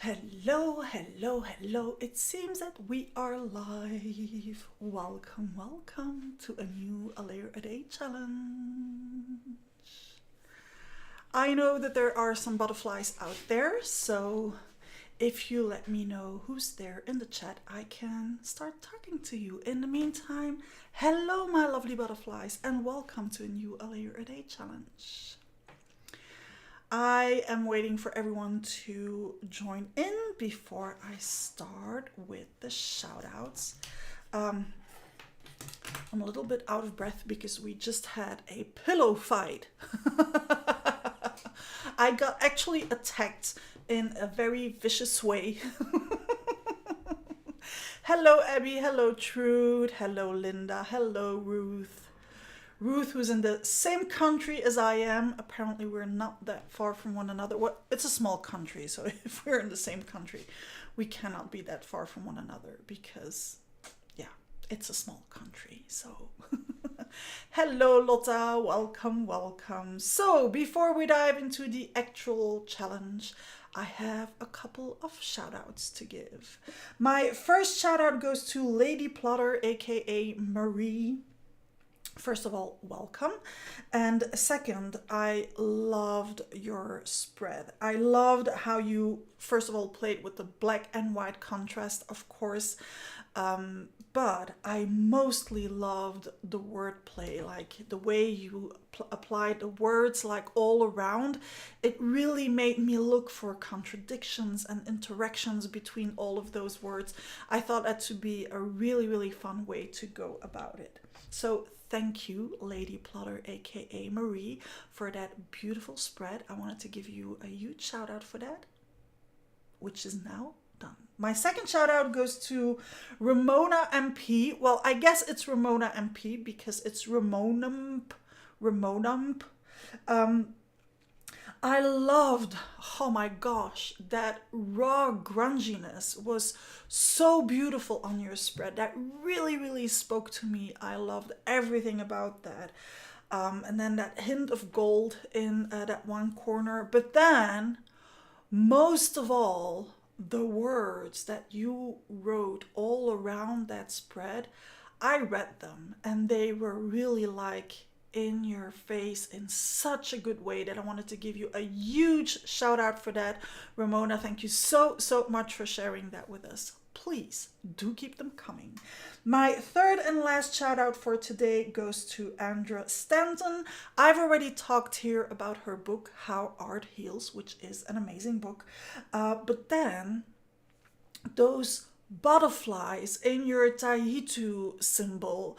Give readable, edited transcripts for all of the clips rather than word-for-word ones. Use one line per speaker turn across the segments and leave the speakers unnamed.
Hello, hello, hello. It seems that we are live. Welcome, welcome to a new A Layer a Day challenge. I know that there are some butterflies out there, so if you let me know who's there in the chat, I can start talking to you. In the meantime, hello, my lovely butterflies, and welcome to a new A Layer a Day challenge. I am waiting for everyone to join in before I start with the shout outs. I'm a little bit out of breath because we just had a pillow fight. I got actually attacked in a very vicious way. Hello, Abby. Hello, Trude. Hello, Linda. Hello, Ruth. Ruth, who's in the same country as I am. Apparently, we're not that far from one another. Well, it's a small country, so if we're in the same country, we cannot be that far from one another because, yeah, it's a small country. So, hello, Lotta. Welcome, welcome. So, before we dive into the actual challenge, I have a couple of shout outs to give. My first shout out goes to Lady Plotter, aka Marie. First of all, welcome. And second, I loved your spread. I loved how you, first of all, played with the black and white contrast, of course. But I mostly loved the wordplay, like the way you applied the words like all around. It really made me look for contradictions and interactions between all of those words. I thought that to be a really, really fun way to go about it. So thank you, Lady Plotter, aka Marie, for that beautiful spread. I wanted to give you a huge shout out for that, which is now done. My second shout out goes to Ramona MP. Well, I guess it's Ramona MP because it's Ramonamp. I loved, oh my gosh, that raw grunginess was so beautiful on your spread. That really, really spoke to me. I loved everything about that. And then that hint of gold in that one corner. But then, most of all, the words that you wrote all around that spread, I read them and they were really like in your face in such a good way that I wanted to give you a huge shout out for that. Ramona, thank you so much for sharing that with us. Please do keep them coming. My third and last shout out for today goes to Andra Stanton. I've already talked here about her book, How Art Heals, which is an amazing book. But then those butterflies in your Taihitu symbol,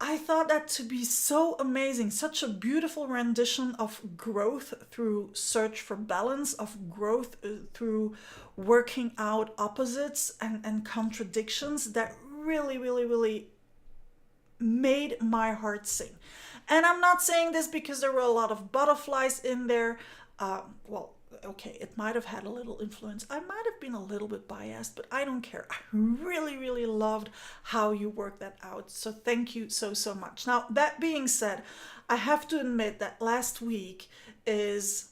I thought that to be so amazing, such a beautiful rendition of growth through search for balance, of growth through working out opposites and contradictions that really, really, really made my heart sing. And I'm not saying this because there were a lot of butterflies in there. Okay, it might have had a little influence. I might have been a little bit biased, but I don't care. I really, really loved how you worked that out. So thank you so much. Now, that being said, I have to admit that last week is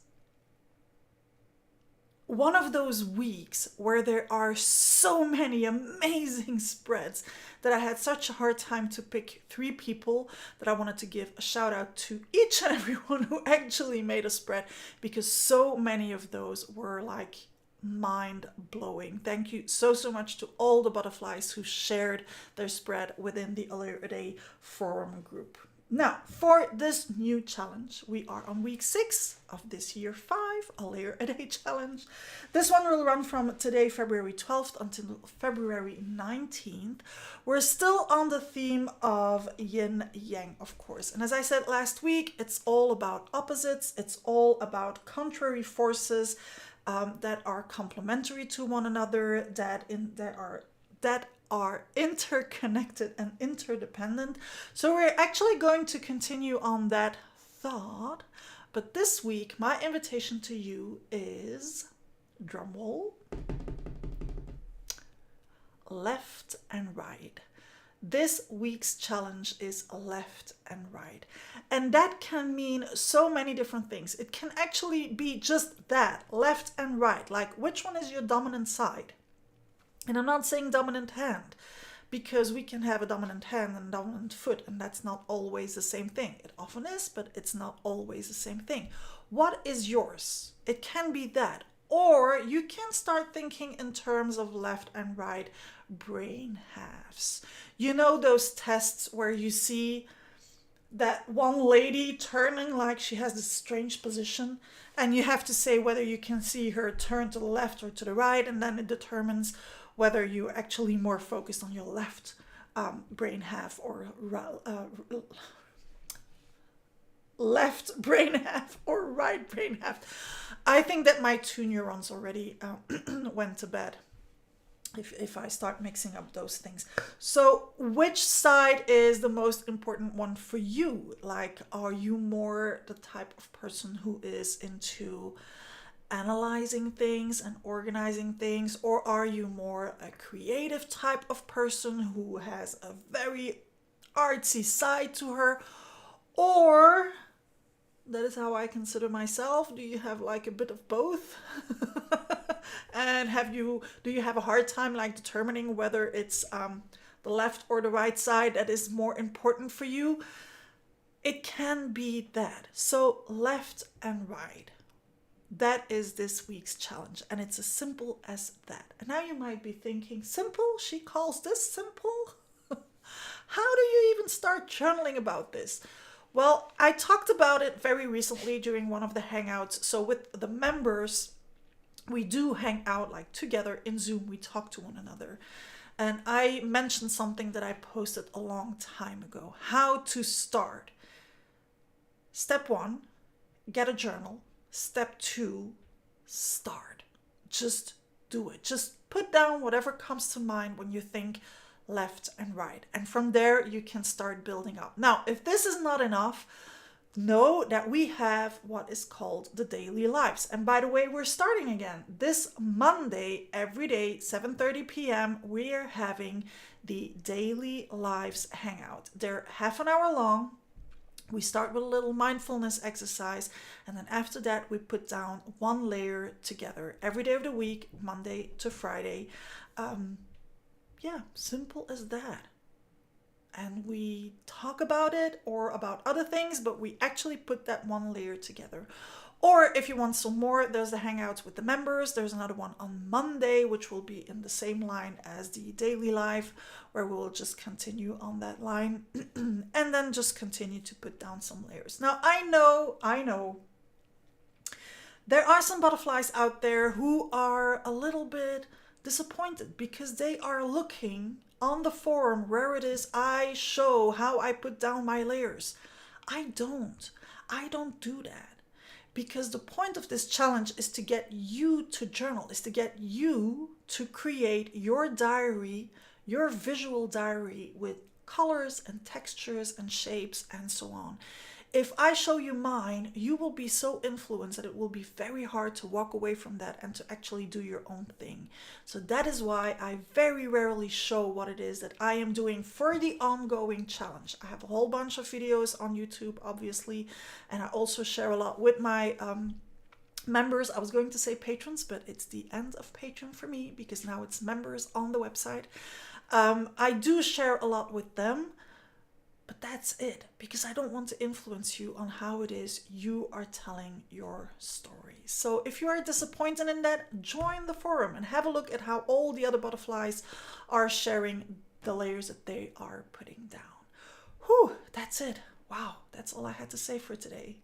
one of those weeks where there are so many amazing spreads that I had such a hard time to pick 3 people that I wanted to give a shout out to each and everyone who actually made a spread, because so many of those were like mind blowing. Thank you so much to all the butterflies who shared their spread within the A Layer a Day forum group. Now, for this new challenge, we are on week 6 of this year 5 A Layer a Day challenge. This one will run from today, February 12th, until February 19th. We're still on the theme of yin yang, of course. And as I said last week, it's all about opposites. It's all about contrary forces that are complementary to one another, that are interconnected and interdependent. So we're actually going to continue on that thought. But this week, my invitation to you is, drumroll, left and right. This week's challenge is left and right. And that can mean so many different things. It can actually be just that, left and right. Like, which one is your dominant side? And I'm not saying dominant hand, because we can have a dominant hand and a dominant foot, and that's not always the same thing. It often is, but it's not always the same thing. What is yours? It can be that. Or you can start thinking in terms of left and right brain halves. You know those tests where you see that one lady turning like she has this strange position, and you have to say whether you can see her turn to the left or to the right, and then it determines whether you're actually more focused on your left brain half or left brain half or right brain half. I think that my 2 neurons already went to bed if I start mixing up those things. So which side is the most important one for you? Like, are you more the type of person who is into analyzing things and organizing things, or are you more a creative type of person who has a very artsy side to her? Or that is how I consider myself. Do you have like a bit of both? And do you have a hard time like determining whether it's the left or the right side that is more important for you? It can be that. So left and right. That is this week's challenge, and it's as simple as that. And now you might be thinking, simple? She calls this simple? How do you even start journaling about this? Well, I talked about it very recently during one of the hangouts. So with the members, we do hang out like together in Zoom. We talk to one another. And I mentioned something that I posted a long time ago. How to start. Step 1, get a journal. Step 2, start. Just do it. Just put down whatever comes to mind when you think left and right. And from there, you can start building up. Now, if this is not enough, know that we have what is called the daily lives. And by the way, we're starting again. This Monday, every day, 7:30 p.m., we are having the daily lives hangout. They're half an hour long. We start with a little mindfulness exercise, and then after that we put down one layer together every day of the week, Monday to Friday. Simple as that. And we talk about it or about other things, but we actually put that one layer together. Or if you want some more, there's the hangouts with the members. There's another one on Monday, which will be in the same line as the daily live, where we will just continue on that line and then just continue to put down some layers. Now, I know, there are some butterflies out there who are a little bit disappointed because they are looking on the forum where it is I show how I put down my layers. I don't do that. Because the point of this challenge is to get you to journal, is to get you to create your diary, your visual diary with colors and textures and shapes and so on. If I show you mine, you will be so influenced that it will be very hard to walk away from that and to actually do your own thing. So that is why I very rarely show what it is that I am doing for the ongoing challenge. I have a whole bunch of videos on YouTube, obviously, and I also share a lot with my members. I was going to say patrons, but it's the end of Patreon for me because now it's members on the website. I do share a lot with them. But that's it, because I don't want to influence you on how it is you are telling your story. So if you are disappointed in that, join the forum and have a look at how all the other butterflies are sharing the layers that they are putting down. Whew, that's it. Wow, that's all I had to say for today.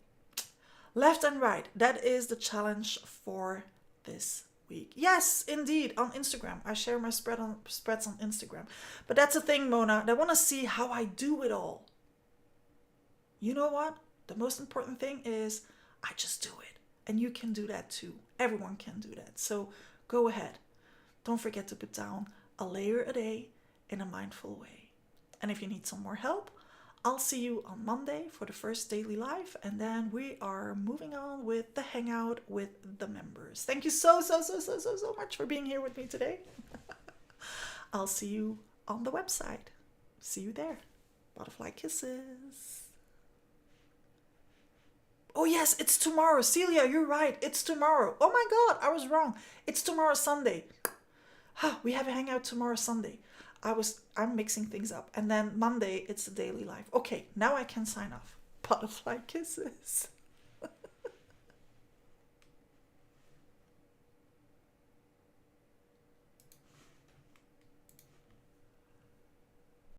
Left and right, that is the challenge for this week. Yes, indeed, on Instagram. I share my spreads on Instagram. But that's the thing, Mona. They want to see how I do it all. You know what? The most important thing is I just do it. And you can do that too. Everyone can do that. So go ahead. Don't forget to put down a layer a day in a mindful way. And if you need some more help, I'll see you on Monday for the first daily live, and then we are moving on with the hangout with the members. Thank you so much for being here with me today. I'll see you on the website. See you there. Butterfly kisses. Oh yes, it's tomorrow. Celia, you're right. It's tomorrow. Oh my god, I was wrong. It's tomorrow Sunday. We have a hangout tomorrow Sunday. I'm mixing things up. And then Monday it's the daily life. Okay, now I can sign off. Butterfly kisses.